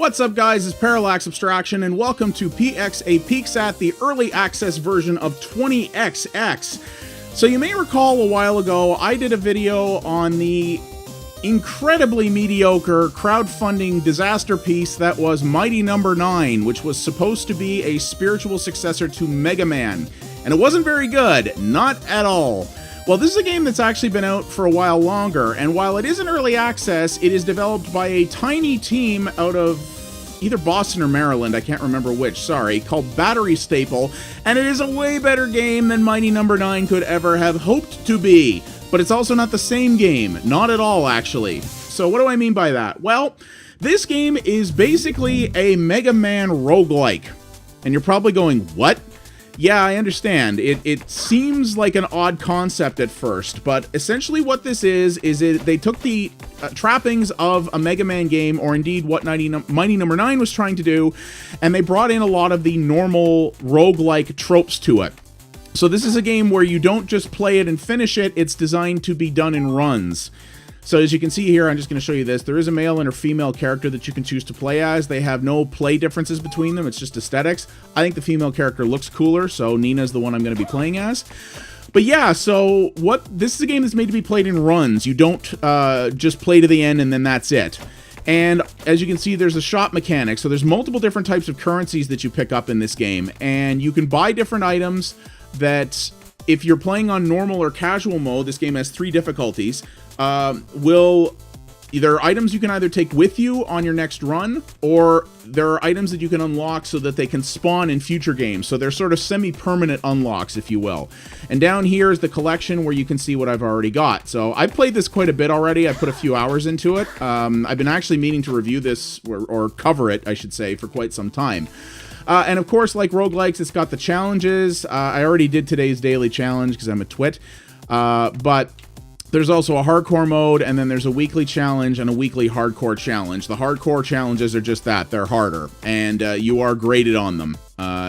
What's up guys, it's Parallax Abstraction and welcome to PXA Peeks at the early access version of 20XX. So you may recall a while ago I did a video on the incredibly mediocre crowdfunding disaster piece that was Mighty Number 9, which was supposed to be a spiritual successor to Mega Man. And it wasn't very good, not at all. Well, this is a game that's actually been out for a while longer, and while it is in early access, it is developed by a tiny team out of either Boston or Maryland, I can't remember which, sorry, called Batterystaple, and it is a way better game than Mighty Number 9 could ever have hoped to be. But it's also not the same game, not at all, actually. So what do I mean by that? Well, this game is basically a Mega Man roguelike. And you're probably going, what? Yeah, I understand. It seems like an odd concept at first, but essentially what this is they took the trappings of a Mega Man game, or indeed what Mighty Number 9 was trying to do, and they brought in a lot of the normal roguelike tropes to it. So this is a game where you don't just play it and finish it, it's designed to be done in runs. So as you can see here, I'm just going to show you this. There is a male and a female character that you can choose to play as. They have no play differences between them. It's just aesthetics. I think the female character looks cooler, so Nina's the one I'm going to be playing as. But yeah, so this is a game that's made to be played in runs. You don't just play to the end and then that's it. And as you can see, there's a shop mechanic. So there's multiple different types of currencies that you pick up in this game. And you can buy different items that, if you're playing on normal or casual mode, this game has 3 difficulties, there are items you can either take with you on your next run, or there are items that you can unlock so that they can spawn in future games. So they're sort of semi-permanent unlocks, if you will. And down here is the collection where you can see what I've already got. So I've played this quite a bit already. I put a few hours into it. I've been actually meaning to review this, or cover it, I should say, for quite some time. And of course, like roguelikes, it's got the challenges. I already did today's daily challenge because I'm a twit. But there's also a hardcore mode, and then there's a weekly challenge and a weekly hardcore challenge. The hardcore challenges are just that. They're harder, and you are graded on them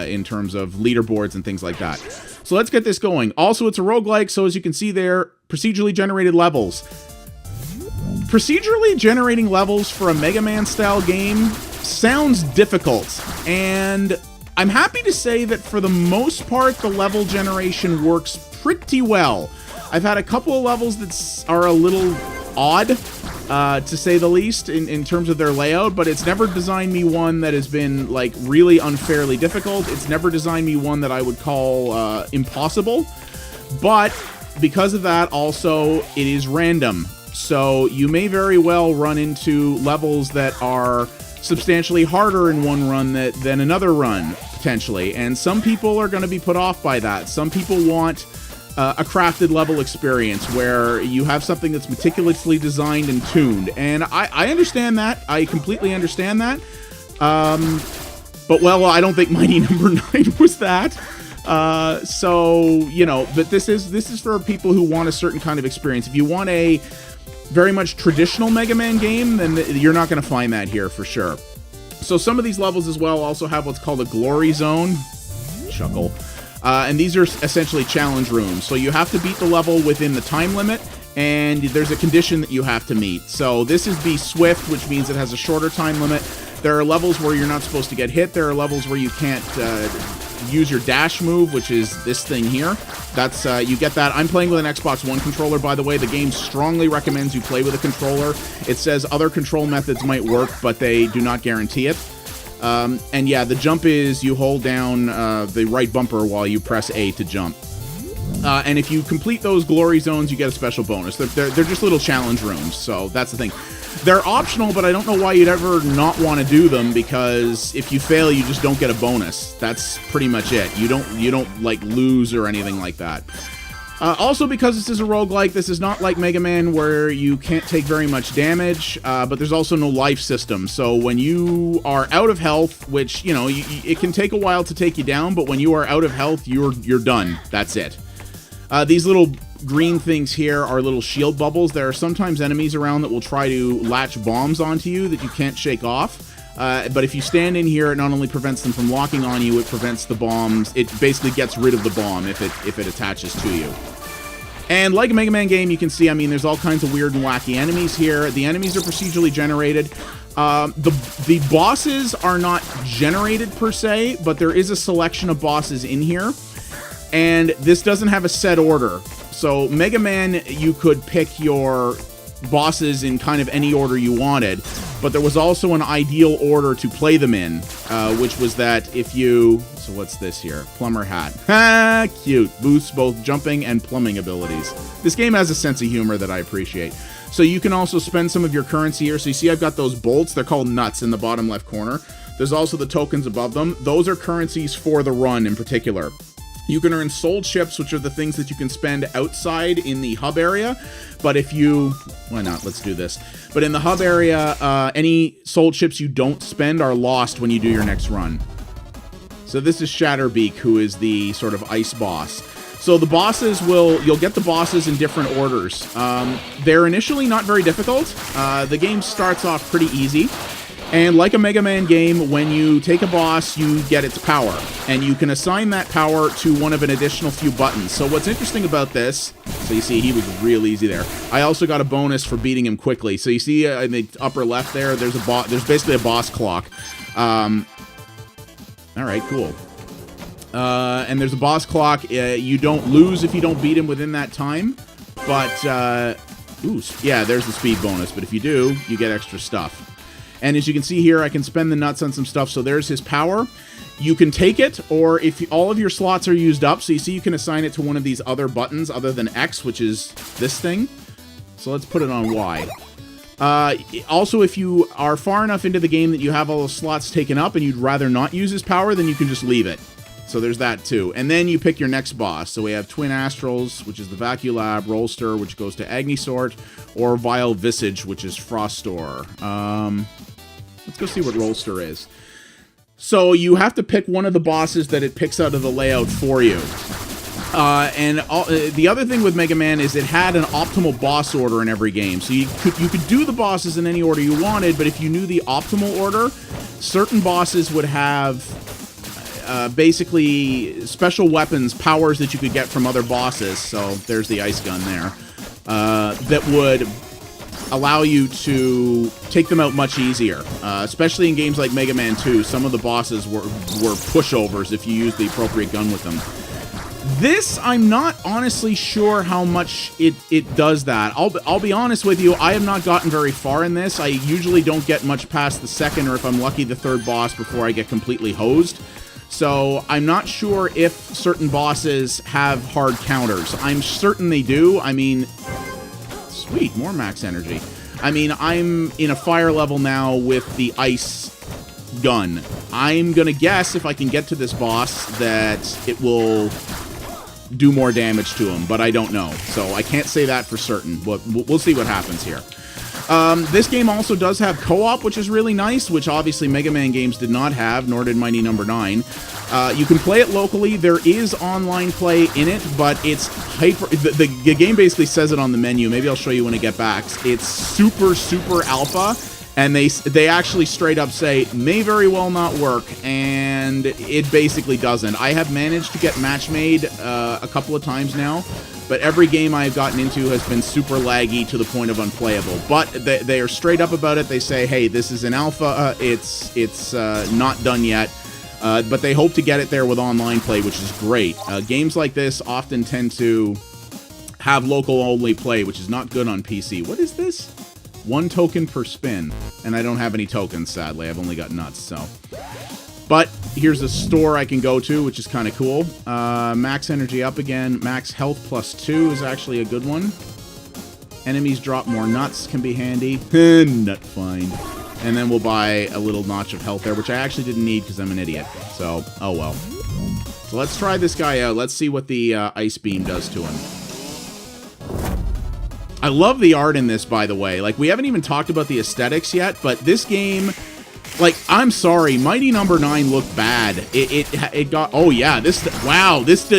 in terms of leaderboards and things like that. So let's get this going. Also, it's a roguelike, so as you can see there, procedurally generated levels. Procedurally generating levels for a Mega Man style game sounds difficult, and I'm happy to say that for the most part the level generation works pretty well. I've had a couple of levels that are a little odd, to say the least, in terms of their layout, but it's never designed me one that has been like really unfairly difficult. It's never designed me one that I would call impossible, but because of that also it is random. So you may very well run into levels that are substantially harder in one run than another run, potentially. And some people are going to be put off by that. Some people want a crafted level experience where you have something that's meticulously designed and tuned. And I understand that. I completely understand that. But, well, I don't think Mighty Number 9 was that. So, you know, but this is for people who want a certain kind of experience. If you want a very much traditional Mega Man game, then you're not going to find that here for sure. So some of these levels as well also have what's called a glory zone. Chuckle. And these are essentially challenge rooms. So you have to beat the level within the time limit, and there's a condition that you have to meet. So this is Be Swift, which means it has a shorter time limit. There are levels where you're not supposed to get hit. There are levels where you can't use your dash move, which is this thing here. That's you get that. I'm playing with an Xbox One controller, by the way. The game strongly recommends you play with a controller. It says other control methods might work, but they do not guarantee it. And yeah, the jump is you hold down the right bumper while you press A to jump. And if you complete those glory zones, you get a special bonus. They're just little challenge rooms, so that's the thing. They're optional, but I don't know why you'd ever not want to do them, because if you fail, you just don't get a bonus. That's pretty much it. You don't like lose or anything like that. Also, because this is a roguelike, this is not like Mega Man where you can't take very much damage, but there's also no life system. So when you are out of health, which, you know, it can take a while to take you down, but when you are out of health, you're done. That's it. These little green things here are little shield bubbles. There are sometimes enemies around that will try to latch bombs onto you that you can't shake off. But if you stand in here, it not only prevents them from locking on you, it prevents the bombs. It basically gets rid of the bomb if it attaches to you. And like a Mega Man game, you can see, I mean, there's all kinds of weird and wacky enemies here. The enemies are procedurally generated. The bosses are not generated per se, but there is a selection of bosses in here. And this doesn't have a set order. So Mega Man, you could pick your bosses in kind of any order you wanted, but there was also an ideal order to play them in, which was that if you... So what's this here? Plumber hat. Ha! Cute. Boosts both jumping and plumbing abilities. This game has a sense of humor that I appreciate. So you can also spend some of your currency here. So you see I've got those bolts. They're called nuts in the bottom left corner. There's also the tokens above them. Those are currencies for the run in particular. You can earn sold chips, which are the things that you can spend outside in the hub area. But if you... Why not? Let's do this. But in the hub area, any sold chips you don't spend are lost when you do your next run. So this is Shatterbeak, who is the sort of ice boss. So the bosses will... You'll get the bosses in different orders. They're initially not very difficult. The game starts off pretty easy. And like a Mega Man game, when you take a boss, you get its power. And you can assign that power to one of an additional few buttons. So what's interesting about this... So you see, he was real easy there. I also got a bonus for beating him quickly. So you see in the upper left there, there's basically a boss clock. Alright, cool. And there's a boss clock. You don't lose if you don't beat him within that time. But, ooh, yeah, there's the speed bonus. But if you do, you get extra stuff. And as you can see here, I can spend the nuts on some stuff. So there's his power. You can take it, or if all of your slots are used up, so you see you can assign it to one of these other buttons other than X, which is this thing. So let's put it on Y. Also, if you are far enough into the game that you have all the slots taken up and you'd rather not use his power, then you can just leave it. So there's that too. And then you pick your next boss. So we have Twin Astrals, which is the Vaculab, Rollster, which goes to Agnisort, or Vile Visage, which is Frostor. Let's go see what Rollster is. So you have to pick one of the bosses that it picks out of the layout for you. The other thing with Mega Man is it had an optimal boss order in every game. So you could do the bosses in any order you wanted, but if you knew the optimal order, certain bosses would have basically special weapons, powers that you could get from other bosses. So there's the ice gun there. That would allow you to take them out much easier. Especially in games like Mega Man 2, some of the bosses were pushovers if you used the appropriate gun with them. This, I'm not honestly sure how much it does that. I'll be honest with you, I have not gotten very far in this. I usually don't get much past the second, or if I'm lucky, the third boss before I get completely hosed. So I'm not sure if certain bosses have hard counters. I'm certain they do. I mean... Sweet, more max energy. I mean, I'm in a fire level now with the ice gun. I'm gonna guess, if I can get to this boss, that it will do more damage to him, but I don't know. So I can't say that for certain, but we'll see what happens here. This game also does have co-op, which is really nice, which obviously Mega Man games did not have, nor did Mighty Number 9. You can play it locally. There is online play in it, but it's hyper... The game basically says it on the menu. Maybe I'll show you when I get back. It's super, super alpha, and they actually straight up say, may very well not work, and it basically doesn't. I have managed to get match made a couple of times now, but every game I've gotten into has been super laggy to the point of unplayable. But they are straight up about it. They say, hey, this is an alpha. It's not done yet. But they hope to get it there with online play, which is great. Games like this often tend to have local-only play, which is not good on PC. What is this? 1 token per spin. And I don't have any tokens, sadly. I've only got nuts, so... But here's a store I can go to, which is kind of cool. Max energy up again. Max health +2 is actually a good one. Enemies drop more nuts, can be handy. Nut find. And then we'll buy a little notch of health there, which I actually didn't need because I'm an idiot. So, oh well. So let's try this guy out. Let's see what the ice beam does to him. I love the art in this, by the way. Like, we haven't even talked about the aesthetics yet, but this game... Like, I'm sorry, Mighty Number 9 looked bad. It got... Oh, yeah, wow, this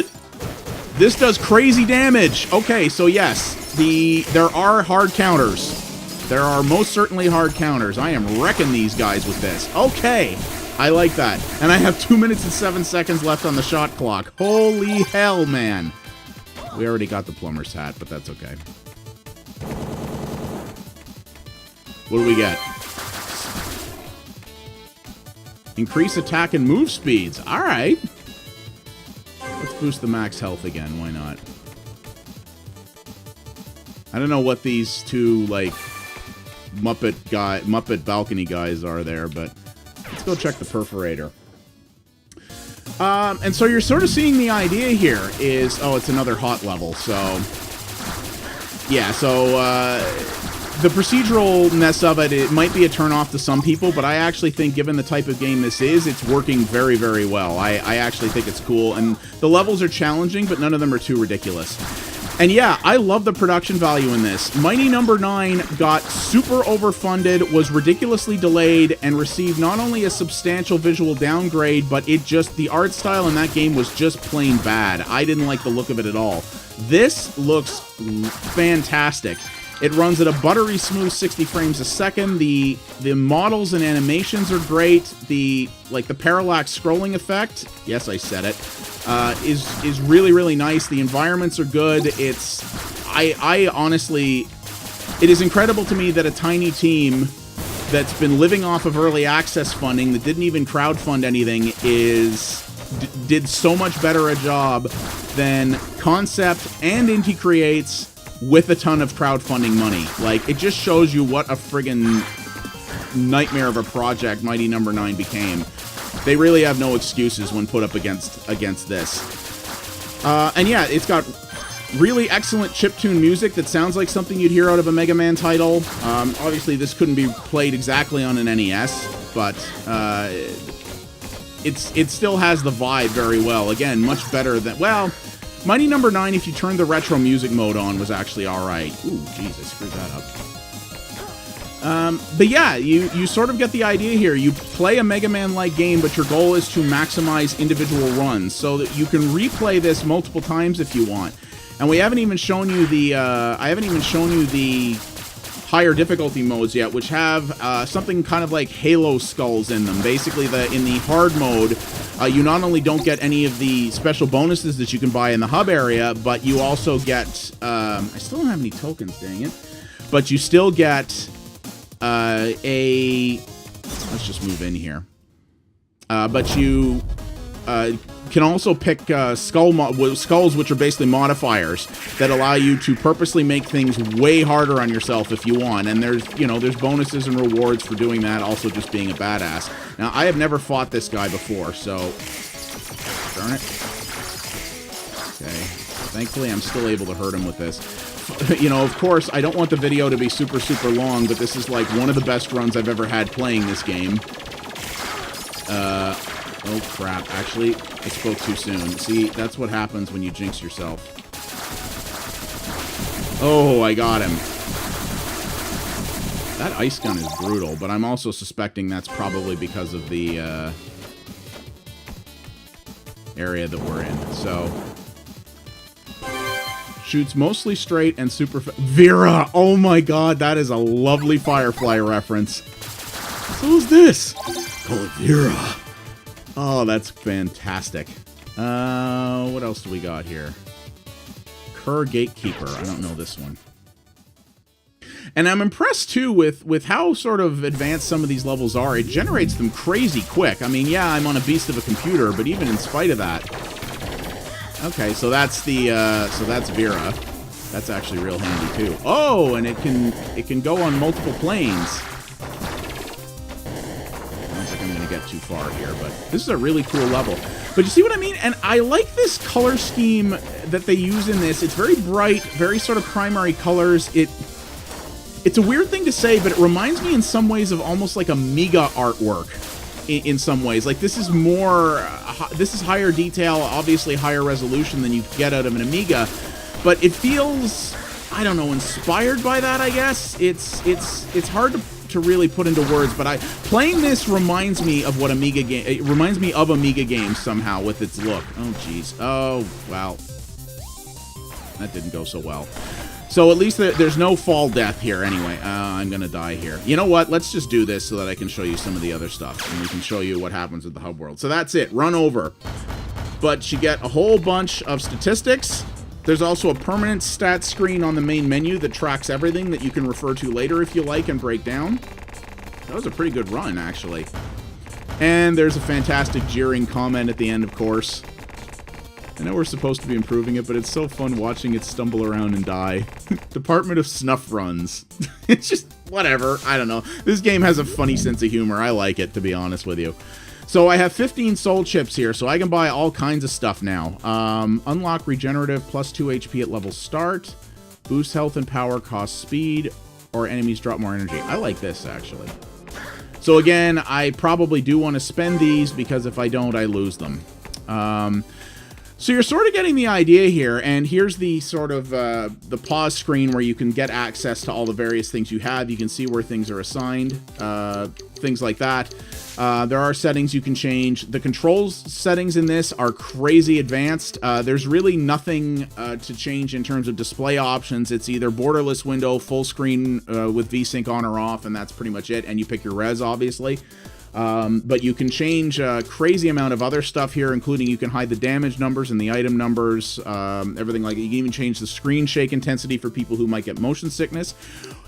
does crazy damage. Okay, so yes, there are hard counters. There are most certainly hard counters. I am wrecking these guys with this. Okay, I like that. And I have 2 minutes and 7 seconds left on the shot clock. Holy hell, man. We already got the plumber's hat, but that's okay. What do we get? Increase attack and move speeds. All right. Let's boost the max health again. Why not? I don't know what these two, like, Muppet balcony guys are there, but let's go check the perforator. And so you're sort of seeing the idea here is, oh, it's another hot level, so yeah, so the proceduralness of it, it might be a turn-off to some people, but I actually think, given the type of game this is, it's working very, very well. I actually think it's cool, and the levels are challenging, but none of them are too ridiculous. And yeah, I love the production value in this. Mighty Number 9 got super overfunded, was ridiculously delayed, and received not only a substantial visual downgrade, but the art style in that game was just plain bad. I didn't like the look of it at all. This looks fantastic. It runs at a buttery smooth 60 frames a second. The models and animations are great. The parallax scrolling effect, yes, I said it, is really, really nice. The environments are good. I honestly, it is incredible to me that a tiny team that's been living off of early access funding, that didn't even crowdfund anything, did so much better a job than Concept and Inti Creates with a ton of crowdfunding money. Like, it just shows you what a friggin' nightmare of a project Mighty Number 9 became. They really have no excuses when put up against this. And yeah, it's got really excellent chiptune music that sounds like something you'd hear out of a Mega Man title. Obviously, this couldn't be played exactly on an NES, but it still has the vibe very well. Again, much better than, well, Mighty Number 9, if you turned the retro music mode on, was actually alright. Ooh, jeez, I screwed that up. But yeah, you sort of get the idea here. You play a Mega Man-like game, but your goal is to maximize individual runs, so that you can replay this multiple times if you want. And we haven't even shown you the, higher difficulty modes yet, which have something kind of like Halo skulls in them. Basically, in the hard mode, you not only don't get any of the special bonuses that you can buy in the hub area, but you also get, I still don't have any tokens, dang it, but you still get let's just move in here. But you can also pick skulls, which are basically modifiers that allow you to purposely make things way harder on yourself if you want. And there's bonuses and rewards for doing that, also just being a badass. Now, I have never fought this guy before, so darn it. Okay. Thankfully, I'm still able to hurt him with this. Of course, I don't want the video to be super, super long, but this is like one of the best runs I've ever had playing this game. Oh, crap. Actually, I spoke too soon. See, that's what happens when you jinx yourself. Oh, I got him. That ice gun is brutal, but I'm also suspecting that's probably because of the area that we're in. So, shoots mostly straight and super... Vera! Oh my god, that is a lovely Firefly reference. So is this? Call it Vera. Oh, that's fantastic. What else do we got here? Kerr Gatekeeper. I don't know this one. And I'm impressed, too, with how sort of advanced some of these levels are. It generates them crazy quick. I mean, yeah, I'm on a beast of a computer, but even in spite of that... Okay, so that's that's Vera. That's actually real handy, too. Oh, and it can go on multiple planes. Get too far here, but this is a really cool level. But you see what I mean? And I like this color scheme that they use in this. It's very bright, very sort of primary colors. It's a weird thing to say, but it reminds me in some ways of almost like Amiga artwork in some ways. Like, this is higher detail, obviously higher resolution than you get out of an Amiga, but it feels, I don't know, inspired by that, I guess. It's hard to really put into words, but playing this reminds me of what Amiga game. It reminds me of Amiga games somehow with its look. Oh jeez. Oh wow. That didn't go so well. So at least there's no fall death here anyway. I'm gonna die here. You know what? Let's just do this so that I can show you some of the other stuff, and we can show you what happens at the hub world. So that's it. Run over. But you get a whole bunch of statistics. There's also a permanent stats screen on the main menu that tracks everything that you can refer to later if you like and break down. That was a pretty good run, actually. And there's a fantastic jeering comment at the end, of course. I know we're supposed to be improving it, but it's so fun watching it stumble around and die. Department of Snuff runs. It's just, whatever. I don't know. This game has a funny sense of humor. I like it, to be honest with you. So I have 15 soul chips here, so I can buy all kinds of stuff now. Unlock regenerative, plus 2 HP at level start. Boost health and power, cost speed, or enemies drop more energy. I like this, actually. So again, I probably do want to spend these, because if I don't, I lose them. So you're sort of getting the idea here, and here's the sort of the pause screen where you can get access to all the various things you have. You can see where things are assigned, things like that. There are settings you can change. The controls settings in this are crazy advanced. There's really nothing to change in terms of display options. It's either borderless window, full screen with VSync on or off, and that's pretty much it. And you pick your res, obviously. But you can change a crazy amount of other stuff here, including you can hide the damage numbers and the item numbers, everything like that. You can even change the screen shake intensity for people who might get motion sickness.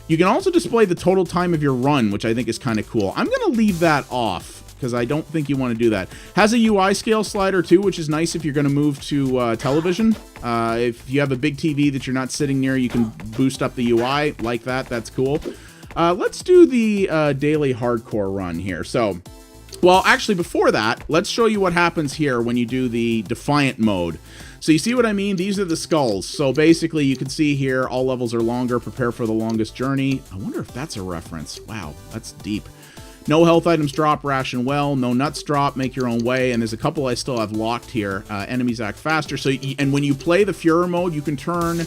You can also display the total time of your run, which I think is kind of cool. I'm going to leave that off because I don't think you want to do that. Has a UI scale slider too, which is nice if you're going to move to television. If you have a big TV that you're not sitting near, you can boost up the UI like that. That's cool. Let's do the daily hardcore run here. So, well, actually, before that, let's show you what happens here when you do the Defiant mode. So you see what I mean? These are the skulls. So basically, you can see here, all levels are longer. Prepare for the longest journey. I wonder if that's a reference. Wow, that's deep. No health items drop, ration well. No nuts drop, make your own way. And there's a couple I still have locked here. Enemies act faster. So, and when you play the Führer mode, you can turn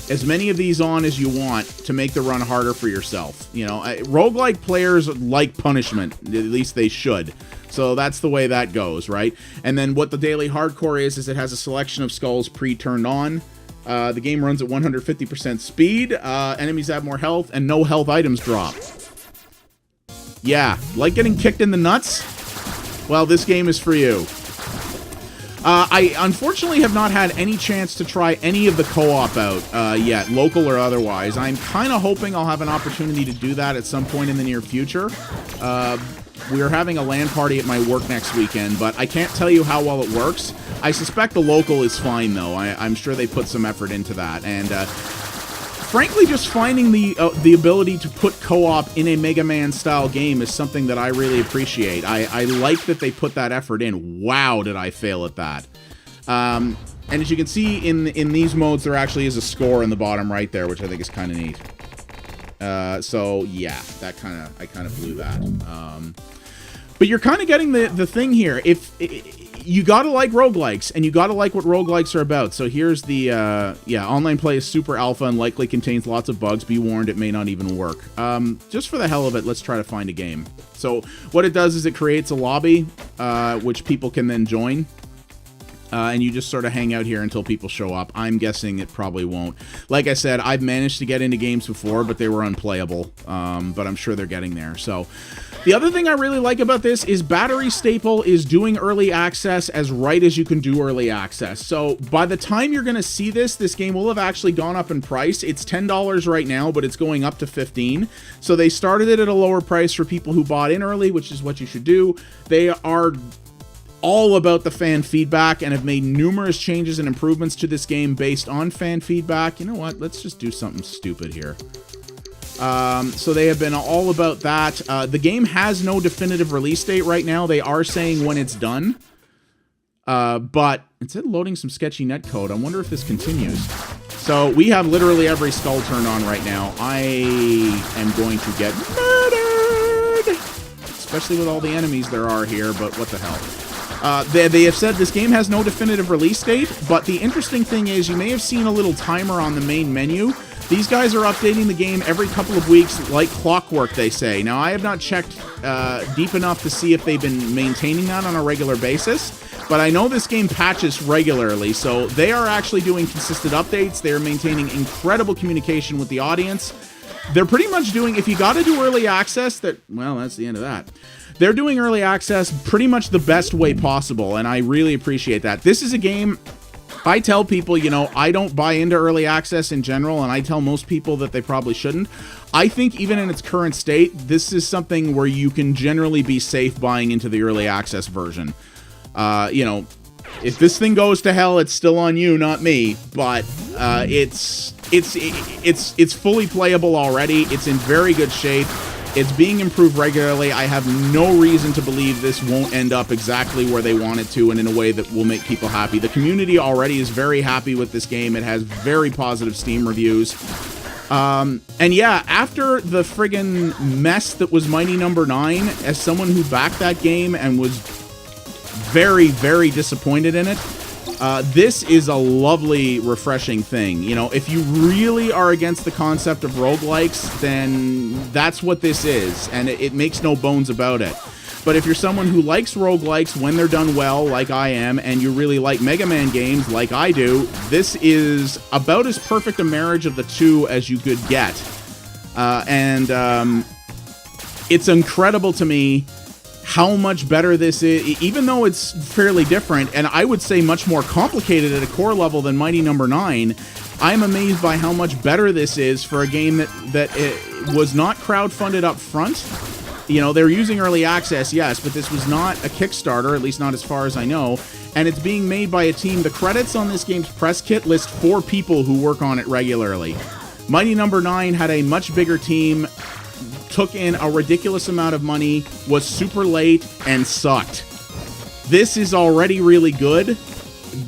as many of these on as you want to make the run harder for yourself. You know, roguelike players like punishment. At least they should. So that's the way that goes, right? And then what the daily hardcore is it has a selection of skulls pre-turned on. The game runs at 150% speed. Enemies have more health, and no health items drop. Yeah, like getting kicked in the nuts? Well, this game is for you. I unfortunately have not had any chance to try any of the co-op out yet, local or otherwise. I'm kind of hoping I'll have an opportunity to do that at some point in the near future. We're having a LAN party at my work next weekend, but I can't tell you how well it works. I suspect the local is fine, though. I'm sure they put some effort into that. And frankly, just finding the ability to put co-op in a Mega Man-style game is something that I really appreciate. I like that they put that effort in. Wow, did I fail at that. And as you can see, in these modes, there actually is a score in the bottom right there, which I think is kind of neat. So, yeah, I kind of blew that. But you're kind of getting the thing here. If you gotta like roguelikes, and you gotta like what roguelikes are about. So here's the, online play is super alpha and likely contains lots of bugs. Be warned, it may not even work. Just for the hell of it, let's try to find a game. So what it does is it creates a lobby, which people can then join. And you just sort of hang out here until people show up. I'm guessing it probably won't. Like I said, I've managed to get into games before, but they were unplayable. But I'm sure they're getting there. So the other thing I really like about this is Batterystaple is doing early access as right as you can do early access. So by the time you're going to see this game will have actually gone up in price. It's $10 right now, but it's going up to $15. So they started it at a lower price for people who bought in early, which is what you should do. They are all about the fan feedback and have made numerous changes and improvements to this game based on fan feedback. You know what? Let's just do something stupid here. So they have been all about that. The game has no definitive release date right now. They are saying when it's done. But instead of loading some sketchy netcode, I wonder if this continues. So we have literally every skull turned on right now. I am going to get murdered. Especially with all the enemies there are here, but what the hell. They have said this game has no definitive release date, but the interesting thing is you may have seen a little timer on the main menu. These guys are updating the game every couple of weeks like clockwork, they say. Now, I have not checked deep enough to see if they've been maintaining that on a regular basis, but I know this game patches regularly, so they are actually doing consistent updates. They're maintaining incredible communication with the audience. They're pretty much doing, if you got to do early access, well, that's the end of that. They're doing early access pretty much the best way possible, and I really appreciate that. This is a game I tell people, you know, I don't buy into early access in general, and I tell most people that they probably shouldn't. I think even in its current state, this is something where you can generally be safe buying into the early access version. You know, if this thing goes to hell, it's still on you, not me. But it's fully playable already. It's in very good shape. It's being improved regularly. I have no reason to believe this won't end up exactly where they want it to and in a way that will make people happy. The community already is very happy with this game. It has very positive Steam reviews. And yeah, after the friggin' mess that was Mighty Number 9, as someone who backed that game and was very, very disappointed in it, this is a lovely, refreshing thing. You know, if you really are against the concept of roguelikes, then that's what this is, and it makes no bones about it. But if you're someone who likes roguelikes when they're done well, like I am, and you really like Mega Man games, like I do, this is about as perfect a marriage of the two as you could get. It's incredible to me how much better this is, even though it's fairly different, and I would say much more complicated at a core level than Mighty Number 9. I'm amazed by how much better this is for a game that it was not crowdfunded up front. You know, they're using early access, yes, but this was not a Kickstarter, at least not as far as I know, and it's being made by a team. The credits on this game's press kit list 4 people who work on it regularly. Mighty Number 9 had a much bigger team, took in a ridiculous amount of money, was super late, and sucked. This is already really good,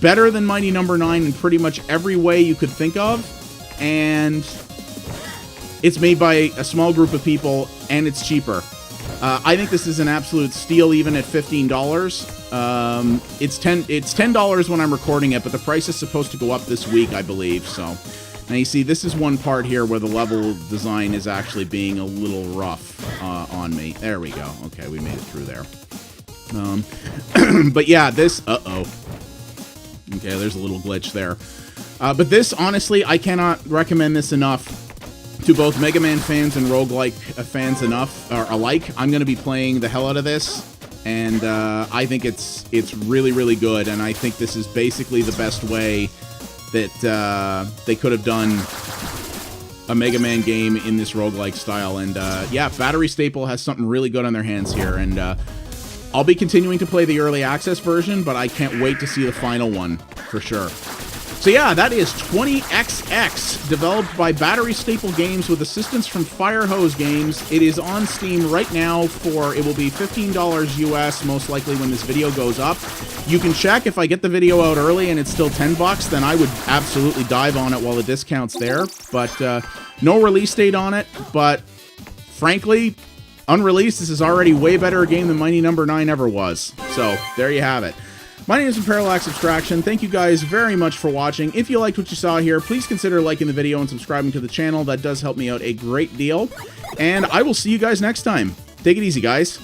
better than Mighty Number 9 in pretty much every way you could think of, and it's made by a small group of people, and it's cheaper. I think this is an absolute steal even at $15. It's $10 when I'm recording it, but the price is supposed to go up this week, I believe, so... Now you see, this is one part here where the level design is actually being a little rough on me. There we go. Okay, we made it through there. But yeah, this... Uh-oh. Okay, there's a little glitch there. But this, honestly, I cannot recommend this enough to both Mega Man fans and roguelike fans alike. I'm going to be playing the hell out of this, and I think it's really, really good, and I think this is basically the best way that they could have done a Mega Man game in this roguelike style. And yeah, Batterystaple has something really good on their hands here, and I'll be continuing to play the early access version, but I can't wait to see the final one for sure. So yeah, that is 20XX, developed by Batterystaple Games with assistance from Firehose Games. It is on Steam right now it will be $15 US, most likely when this video goes up. You can check if I get the video out early and it's still $10, then I would absolutely dive on it while the discount's there. But no release date on it, but frankly, unreleased, this is already way better a game than Mighty Number 9 ever was. So there you have it. My name is Parallax Abstraction. Thank you guys very much for watching. If you liked what you saw here, please consider liking the video and subscribing to the channel. That does help me out a great deal. And I will see you guys next time. Take it easy, guys.